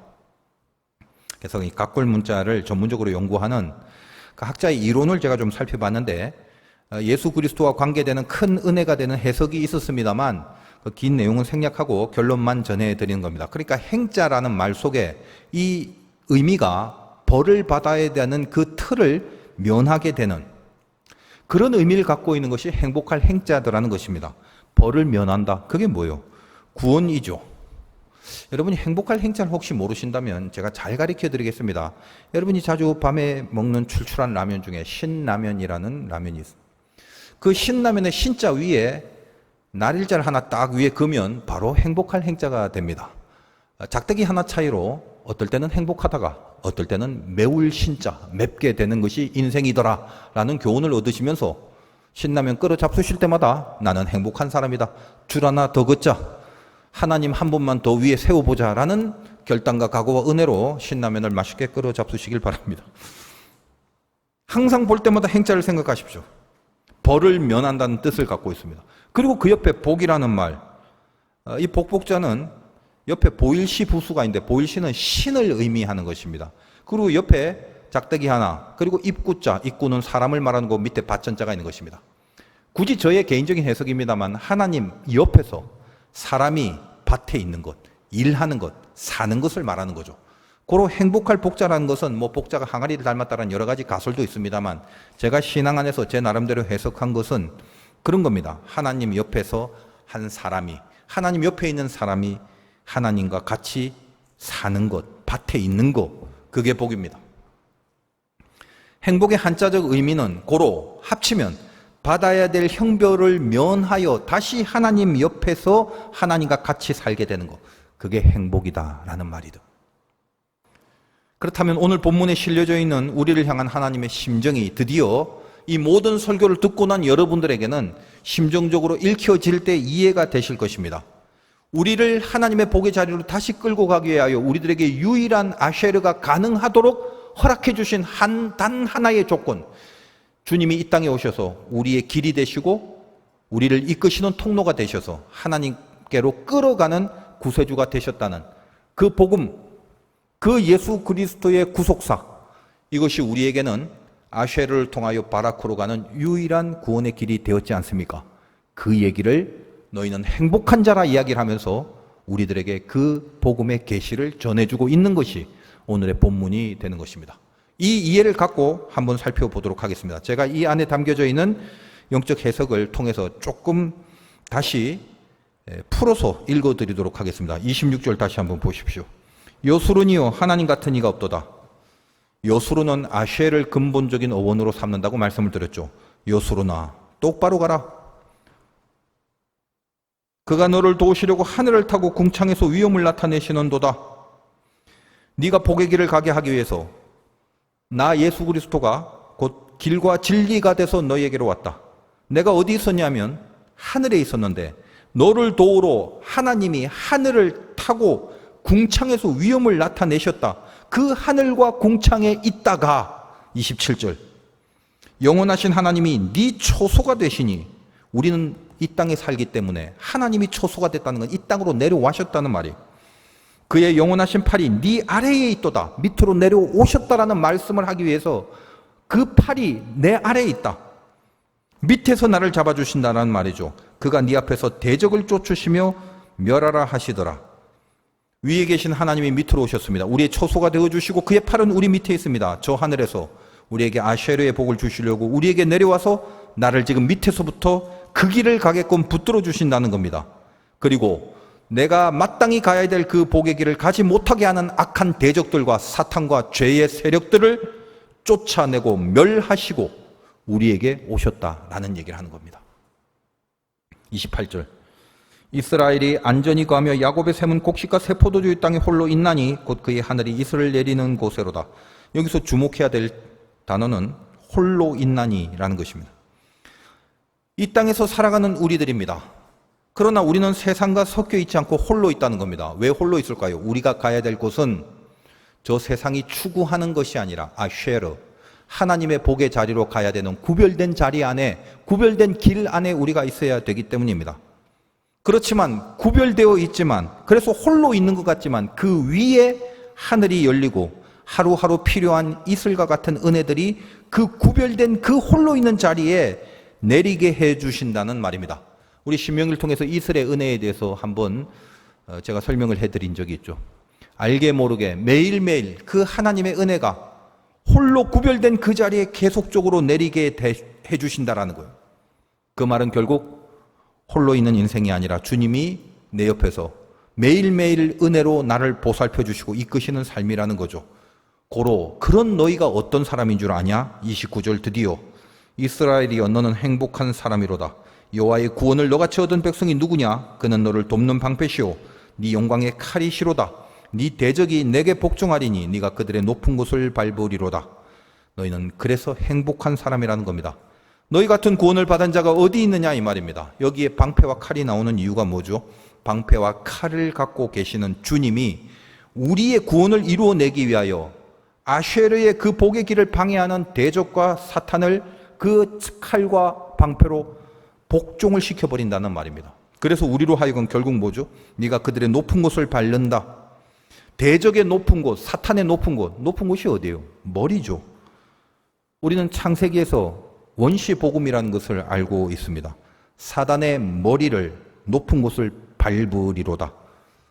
그래서 이 갑골 문자를 전문적으로 연구하는 그 학자의 이론을 제가 좀 살펴봤는데, 예수 그리스도와 관계되는 큰 은혜가 되는 해석이 있었습니다만 그 긴 내용은 생략하고 결론만 전해드리는 겁니다. 그러니까 행자라는 말 속에 이 의미가 벌을 받아야 되는 그 틀을 면하게 되는 그런 의미를 갖고 있는 것이 행복할 행자들라는 것입니다. 벌을 면한다. 그게 뭐예요? 구원이죠. 여러분이 행복할 행자를 혹시 모르신다면 제가 잘 가르쳐 드리겠습니다. 여러분이 자주 밤에 먹는 출출한 라면 중에 신라면이라는 라면이 있습니다. 그 신라면의 신자 위에 날일자를 하나 딱 위에 그으면 바로 행복할 행자가 됩니다. 작대기 하나 차이로 어떨 때는 행복하다가 어떨 때는 매울 신자, 맵게 되는 것이 인생이더라 라는 교훈을 얻으시면서 신라면 끓여 잡수실 때마다 나는 행복한 사람이다, 줄 하나 더 긋자, 하나님 한 번만 더 위에 세워보자 라는 결단과 각오와 은혜로 신라면을 맛있게 끓여 잡수시길 바랍니다. 항상 볼 때마다 행자를 생각하십시오. 벌을 면한다는 뜻을 갖고 있습니다. 그리고 그 옆에 복이라는 말, 이 복복자는 옆에 보일시 부수가 있는데 보일시는 신을 의미하는 것입니다. 그리고 옆에 작대기 하나, 그리고 입구자, 입구는 사람을 말하는 거 밑에 밭전자가 있는 것입니다. 굳이 저의 개인적인 해석입니다만 하나님 옆에서 사람이 밭에 있는 것, 일하는 것, 사는 것을 말하는 거죠. 고로 행복할 복자라는 것은 뭐 복자가 항아리를 닮았다는 여러 가지 가설도 있습니다만 제가 신앙 안에서 제 나름대로 해석한 것은 그런 겁니다. 하나님 옆에서 한 사람이, 하나님 옆에 있는 사람이 하나님과 같이 사는 것, 밭에 있는 것, 그게 복입니다. 행복의 한자적 의미는 고로 합치면 받아야 될 형벌을 면하여 다시 하나님 옆에서 하나님과 같이 살게 되는 것, 그게 행복이다라는 말이죠. 그렇다면 오늘 본문에 실려져 있는 우리를 향한 하나님의 심정이 드디어 이 모든 설교를 듣고 난 여러분들에게는 심정적으로 읽혀질 때 이해가 되실 것입니다. 우리를 하나님의 복의 자리로 다시 끌고 가기 위하여 우리들에게 유일한 아쉐르가 가능하도록 허락해 주신 단 하나의 조건, 주님이 이 땅에 오셔서 우리의 길이 되시고 우리를 이끄시는 통로가 되셔서 하나님께로 끌어가는 구세주가 되셨다는 그 복음, 그 예수 그리스도의 구속사, 이것이 우리에게는 아쉐르를 통하여 바라크로 가는 유일한 구원의 길이 되었지 않습니까? 그 얘기를 너희는 행복한 자라 이야기를 하면서 우리들에게 그 복음의 계시를 전해주고 있는 것이 오늘의 본문이 되는 것입니다. 이 이해를 갖고 한번 살펴보도록 하겠습니다. 제가 이 안에 담겨져 있는 영적 해석을 통해서 조금 다시 풀어서 읽어드리도록 하겠습니다. 26절 다시 한번 보십시오. 요수론이요 하나님 같은 이가 없도다. 요수론은 아쉐를 근본적인 어원으로 삼는다고 말씀을 드렸죠. 요수론아 똑바로 가라. 그가 너를 도우시려고 하늘을 타고 궁창에서 위엄을 나타내시는도다. 네가 복의 길을 가게 하기 위해서 나 예수 그리스도가 곧 길과 진리가 돼서 너희에게로 왔다. 내가 어디 있었냐면 하늘에 있었는데 너를 도우러 하나님이 하늘을 타고 궁창에서 위엄을 나타내셨다. 그 하늘과 궁창에 있다가 27절 영원하신 하나님이 네 초소가 되시니 우리는 이 땅에 살기 때문에 하나님이 초소가 됐다는 건 이 땅으로 내려와셨다는 말이에요. 그의 영원하신 팔이 네 아래에 있도다. 밑으로 내려오셨다라는 말씀을 하기 위해서 그 팔이 내 아래에 있다. 밑에서 나를 잡아주신다는 말이죠. 그가 네 앞에서 대적을 쫓으시며 멸하라 하시더라. 위에 계신 하나님이 밑으로 오셨습니다. 우리의 초소가 되어주시고 그의 팔은 우리 밑에 있습니다. 저 하늘에서 우리에게 아쉐르의 복을 주시려고 우리에게 내려와서 나를 지금 밑에서부터 그 길을 가게끔 붙들어 주신다는 겁니다. 그리고 내가 마땅히 가야 될 그 복의 길을 가지 못하게 하는 악한 대적들과 사탄과 죄의 세력들을 쫓아내고 멸하시고 우리에게 오셨다라는 얘기를 하는 겁니다. 28절 이스라엘이 안전히 거하며 야곱의 샘은 곡식과 새 포도주의 땅에 홀로 있나니 곧 그의 하늘이 이슬을 내리는 곳에로다. 여기서 주목해야 될 단어는 홀로 있나니라는 것입니다. 이 땅에서 살아가는 우리들입니다. 그러나 우리는 세상과 섞여 있지 않고 홀로 있다는 겁니다. 왜 홀로 있을까요? 우리가 가야 될 곳은 저 세상이 추구하는 것이 아니라 아쉐르, 하나님의 복의 자리로 가야 되는 구별된 자리 안에, 구별된 길 안에 우리가 있어야 되기 때문입니다. 그렇지만 구별되어 있지만, 그래서 홀로 있는 것 같지만 그 위에 하늘이 열리고 하루하루 필요한 이슬과 같은 은혜들이 그 구별된 그 홀로 있는 자리에 내리게 해 주신다는 말입니다. 우리 신명기를 통해서 이슬의 은혜에 대해서 한번 제가 설명을 해드린 적이 있죠. 알게 모르게 매일매일 그 하나님의 은혜가 홀로 구별된 그 자리에 계속적으로 내리게 해 주신다라는 거예요. 그 말은 결국 홀로 있는 인생이 아니라 주님이 내 옆에서 매일매일 은혜로 나를 보살펴 주시고 이끄시는 삶이라는 거죠. 고로 그런 너희가 어떤 사람인 줄 아냐? 29절 드디어 이스라엘이여 너는 행복한 사람이로다. 여호와의 구원을 너같이 얻은 백성이 누구냐? 그는 너를 돕는 방패시오 네 영광의 칼이시로다. 네 대적이 내게 복종하리니 네가 그들의 높은 곳을 밟으리로다. 너희는 그래서 행복한 사람이라는 겁니다. 너희 같은 구원을 받은 자가 어디 있느냐 이 말입니다. 여기에 방패와 칼이 나오는 이유가 뭐죠? 방패와 칼을 갖고 계시는 주님이 우리의 구원을 이루어내기 위하여 아쉐르의 그 복의 길을 방해하는 대적과 사탄을 그 칼과 방패로 복종을 시켜버린다는 말입니다. 그래서 우리로 하여금 결국 뭐죠? 네가 그들의 높은 곳을 밟는다. 대적의 높은 곳, 사탄의 높은 곳이 어디예요? 머리죠. 우리는 창세기에서 원시 복음이라는 것을 알고 있습니다. 사단의 머리를 높은 곳을 밟으리로다.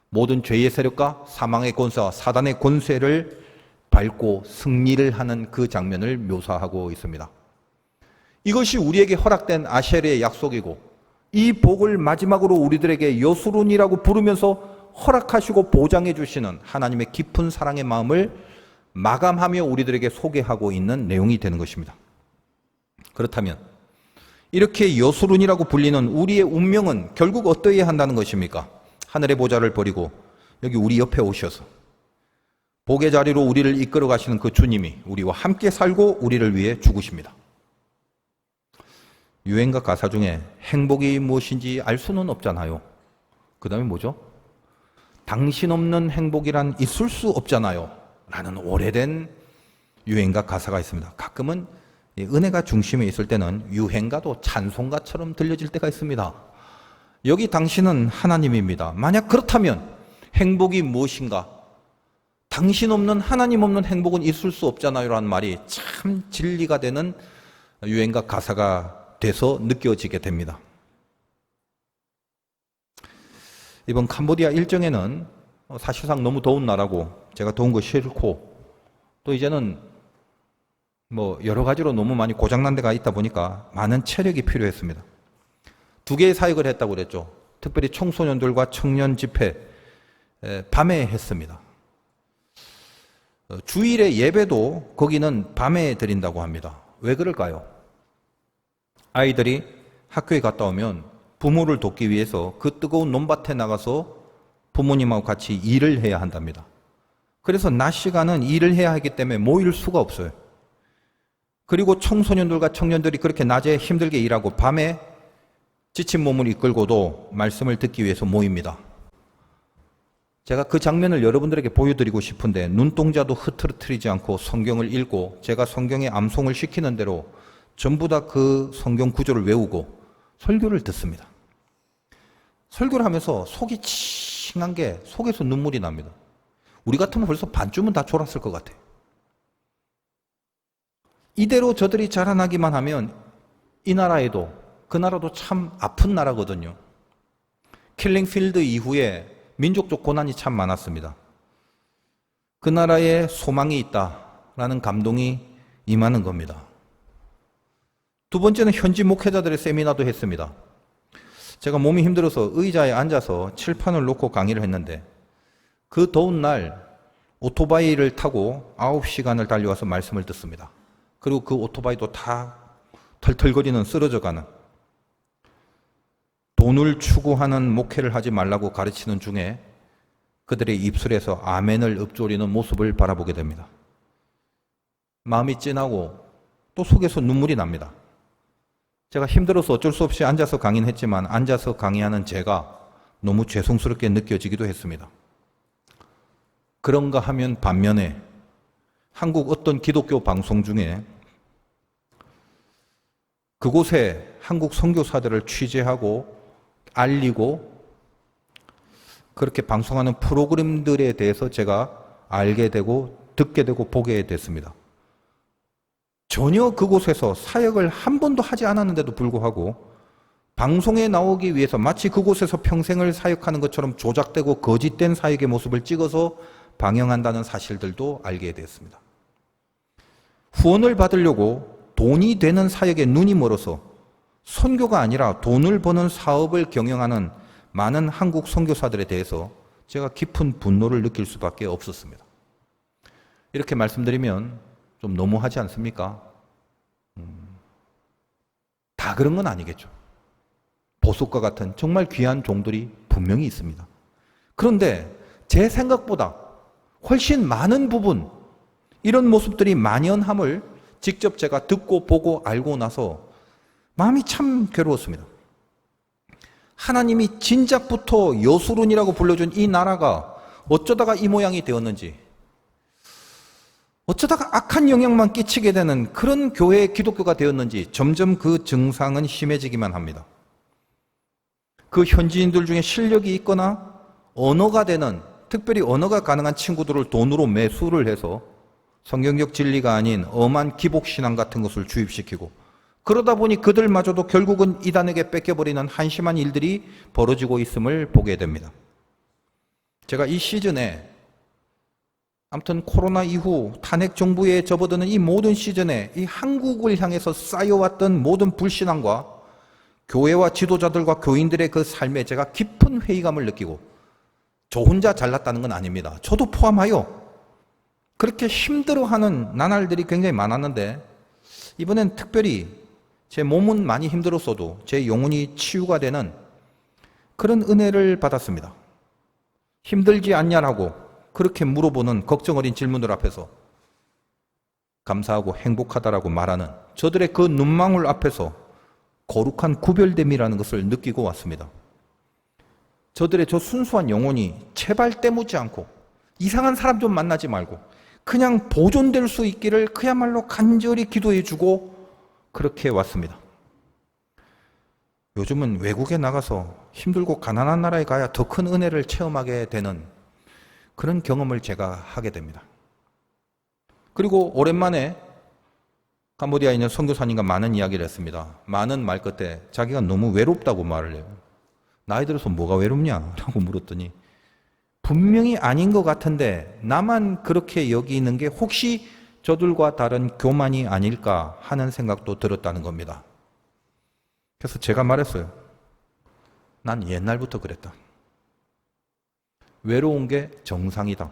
모든 죄의 세력과 사망의 권세와 사단의 권세를 밟고 승리를 하는 그 장면을 묘사하고 있습니다. 이것이 우리에게 허락된 아셀의 약속이고 이 복을 마지막으로 우리들에게 여수론이라고 부르면서 허락하시고 보장해 주시는 하나님의 깊은 사랑의 마음을 마감하며 우리들에게 소개하고 있는 내용이 되는 것입니다. 그렇다면 이렇게 여수론이라고 불리는 우리의 운명은 결국 어떠해야 한다는 것입니까? 하늘의 보좌를 버리고 여기 우리 옆에 오셔서 복의 자리로 우리를 이끌어 가시는 그 주님이 우리와 함께 살고 우리를 위해 죽으십니다. 유행가 가사 중에 행복이 무엇인지 알 수는 없잖아요. 그 다음에 뭐죠? 당신 없는 행복이란 있을 수 없잖아요. 라는 오래된 유행가 가사가 있습니다. 가끔은 은혜가 중심에 있을 때는 유행가도 찬송가처럼 들려질 때가 있습니다. 여기 당신은 하나님입니다. 만약 그렇다면 행복이 무엇인가? 당신 없는 하나님 없는 행복은 있을 수 없잖아요. 라는 말이 참 진리가 되는 유행가 가사가 돼서 느껴지게 됩니다. 이번 캄보디아 일정에는 사실상 너무 더운 나라고 제가 더운 거 싫고 또 이제는 뭐 여러 가지로 너무 많이 고장난 데가 있다 보니까 많은 체력이 필요했습니다. 2개의 사역을 했다고 그랬죠. 특별히 청소년들과 청년 집회 밤에 했습니다. 주일에 예배도 거기는 밤에 드린다고 합니다. 왜 그럴까요? 아이들이 학교에 갔다 오면 부모를 돕기 위해서 그 뜨거운 논밭에 나가서 부모님하고 같이 일을 해야 한답니다. 그래서 낮 시간은 일을 해야 하기 때문에 모일 수가 없어요. 그리고 청소년들과 청년들이 그렇게 낮에 힘들게 일하고 밤에 지친 몸을 이끌고도 말씀을 듣기 위해서 모입니다. 제가 그 장면을 여러분들에게 보여드리고 싶은데 눈동자도 흐트러뜨리지 않고 성경을 읽고 제가 성경에 암송을 시키는 대로 전부 다 그 성경 구조를 외우고 설교를 듣습니다. 설교를 하면서 속이 칭한 게 속에서 눈물이 납니다. 우리 같으면 벌써 반쯤은 다 졸았을 것 같아요. 이대로 저들이 자라나기만 하면 이 나라에도 그 나라도 참 아픈 나라거든요. 킬링필드 이후에 민족적 고난이 참 많았습니다. 그 나라에 소망이 있다라는 감동이 임하는 겁니다. 두 번째는 현지 목회자들의 세미나도 했습니다. 제가 몸이 힘들어서 의자에 앉아서 칠판을 놓고 강의를 했는데 그 더운 날 오토바이를 타고 9시간을 달려와서 말씀을 듣습니다. 그리고 그 오토바이도 다 털털거리는 쓰러져가는 돈을 추구하는 목회를 하지 말라고 가르치는 중에 그들의 입술에서 아멘을 읊조리는 모습을 바라보게 됩니다. 마음이 찐하고 또 속에서 눈물이 납니다. 제가 힘들어서 어쩔 수 없이 앉아서 강의는 했지만 앉아서 강의하는 제가 너무 죄송스럽게 느껴지기도 했습니다. 그런가 하면 반면에 한국 어떤 기독교 방송 중에 그곳에 한국 선교사들을 취재하고 알리고 그렇게 방송하는 프로그램들에 대해서 제가 알게 되고 듣게 되고 보게 됐습니다. 전혀 그곳에서 사역을 한 번도 하지 않았는데도 불구하고 방송에 나오기 위해서 마치 그곳에서 평생을 사역하는 것처럼 조작되고 거짓된 사역의 모습을 찍어서 방영한다는 사실들도 알게 됐습니다. 후원을 받으려고 돈이 되는 사역에 눈이 멀어서 선교가 아니라 돈을 버는 사업을 경영하는 많은 한국 선교사들에 대해서 제가 깊은 분노를 느낄 수밖에 없었습니다. 이렇게 말씀드리면 좀 너무하지 않습니까? 다 그런 건 아니겠죠. 보석과 같은 정말 귀한 종들이 분명히 있습니다. 그런데 제 생각보다 훨씬 많은 부분 이런 모습들이 만연함을 직접 제가 듣고 보고 알고 나서 마음이 참 괴로웠습니다. 하나님이 진작부터 여수론이라고 불러준 이 나라가 어쩌다가 이 모양이 되었는지, 어쩌다가 악한 영향만 끼치게 되는 그런 교회의 기독교가 되었는지 점점 그 증상은 심해지기만 합니다. 그 현지인들 중에 실력이 있거나 언어가 되는, 특별히 언어가 가능한 친구들을 돈으로 매수를 해서 성경적 진리가 아닌 엄한 기복신앙 같은 것을 주입시키고, 그러다 보니 그들마저도 결국은 이단에게 뺏겨버리는 한심한 일들이 벌어지고 있음을 보게 됩니다. 제가 이 시즌에, 아무튼 코로나 이후 탄핵 정부에 접어드는 이 모든 시즌에 이 한국을 향해서 쌓여왔던 모든 불신앙과 교회와 지도자들과 교인들의 그 삶에 제가 깊은 회의감을 느끼고, 저 혼자 잘났다는 건 아닙니다. 저도 포함하여 그렇게 힘들어하는 나날들이 굉장히 많았는데, 이번엔 특별히 제 몸은 많이 힘들었어도 제 영혼이 치유가 되는 그런 은혜를 받았습니다. 힘들지 않냐라고 그렇게 물어보는 걱정 어린 질문들 앞에서 감사하고 행복하다라고 말하는 저들의 그 눈망울 앞에서 거룩한 구별됨이라는 것을 느끼고 왔습니다. 저들의 저 순수한 영혼이 제발 때묻지 않고 이상한 사람 좀 만나지 말고 그냥 보존될 수 있기를 그야말로 간절히 기도해 주고 그렇게 왔습니다. 요즘은 외국에 나가서 힘들고 가난한 나라에 가야 더 큰 은혜를 체험하게 되는 그런 경험을 제가 하게 됩니다. 그리고 오랜만에 캄보디아에 있는 선교사님과 많은 이야기를 했습니다. 많은 말 끝에 자기가 너무 외롭다고 말을 해요. 나이 들어서 뭐가 외롭냐? 라고 물었더니 분명히 아닌 것 같은데 나만 그렇게 여기는 게 혹시 저들과 다른 교만이 아닐까 하는 생각도 들었다는 겁니다. 그래서 제가 말했어요. 난 옛날부터 그랬다. 외로운 게 정상이다.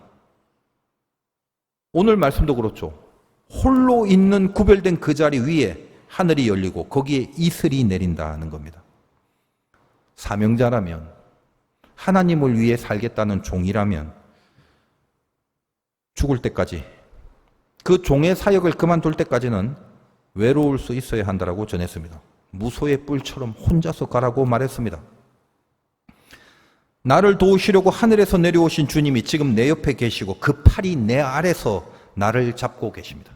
오늘 말씀도 그렇죠. 홀로 있는 구별된 그 자리 위에 하늘이 열리고 거기에 이슬이 내린다는 겁니다. 사명자라면, 하나님을 위해 살겠다는 종이라면 죽을 때까지, 그 종의 사역을 그만둘 때까지는 외로울 수 있어야 한다라고 전했습니다. 무소의 뿔처럼 혼자서 가라고 말했습니다. 나를 도우시려고 하늘에서 내려오신 주님이 지금 내 옆에 계시고 그 팔이 내 아래서 나를 잡고 계십니다.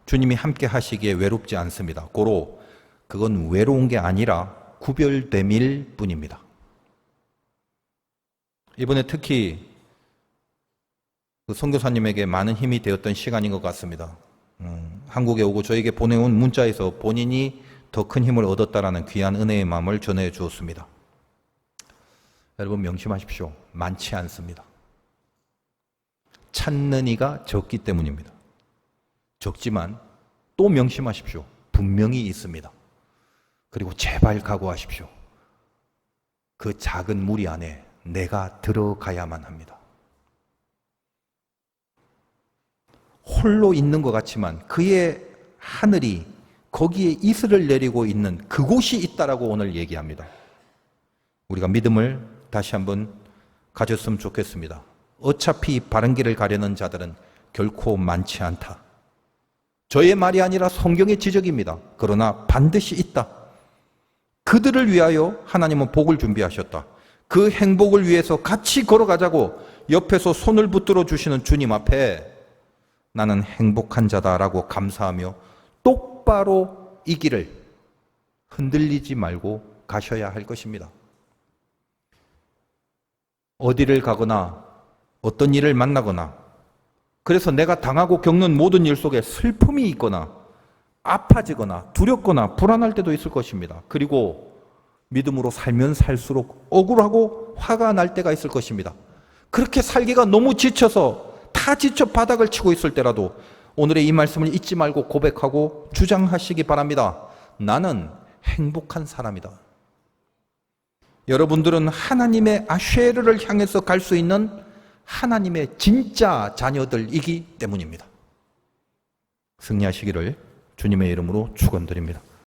주님이 함께 하시기에 외롭지 않습니다. 고로 그건 외로운 게 아니라 구별됨일 뿐입니다. 이번에 특히 그 선교사님에게 많은 힘이 되었던 시간인 것 같습니다. 한국에 오고 저에게 보내온 문자에서 본인이 더 큰 힘을 얻었다라는 귀한 은혜의 마음을 전해 주었습니다. 여러분 명심하십시오. 많지 않습니다. 찾는 이가 적기 때문입니다. 적지만 또 명심하십시오. 분명히 있습니다. 그리고 제발 각오하십시오. 그 작은 무리 안에 내가 들어가야만 합니다. 홀로 있는 것 같지만 그의 하늘이 거기에 이슬을 내리고 있는 그곳이 있다라고 오늘 얘기합니다. 우리가 믿음을 다시 한번 가졌으면 좋겠습니다. 어차피 바른 길을 가려는 자들은 결코 많지 않다. 저의 말이 아니라 성경의 지적입니다. 그러나 반드시 있다. 그들을 위하여 하나님은 복을 준비하셨다. 그 행복을 위해서 같이 걸어가자고 옆에서 손을 붙들어 주시는 주님 앞에 나는 행복한 자다라고 감사하며 똑바로 이 길을 흔들리지 말고 가셔야 할 것입니다. 어디를 가거나 어떤 일을 만나거나 그래서 내가 당하고 겪는 모든 일 속에 슬픔이 있거나 아파지거나 두렵거나 불안할 때도 있을 것입니다. 그리고 믿음으로 살면 살수록 억울하고 화가 날 때가 있을 것입니다. 그렇게 살기가 너무 지쳐서 다 지쳐 바닥을 치고 있을 때라도 오늘의 이 말씀을 잊지 말고 고백하고 주장하시기 바랍니다. 나는 행복한 사람이다. 여러분들은 하나님의 아쉐르를 향해서 갈 수 있는 하나님의 진짜 자녀들이기 때문입니다. 승리하시기를 주님의 이름으로 축원드립니다.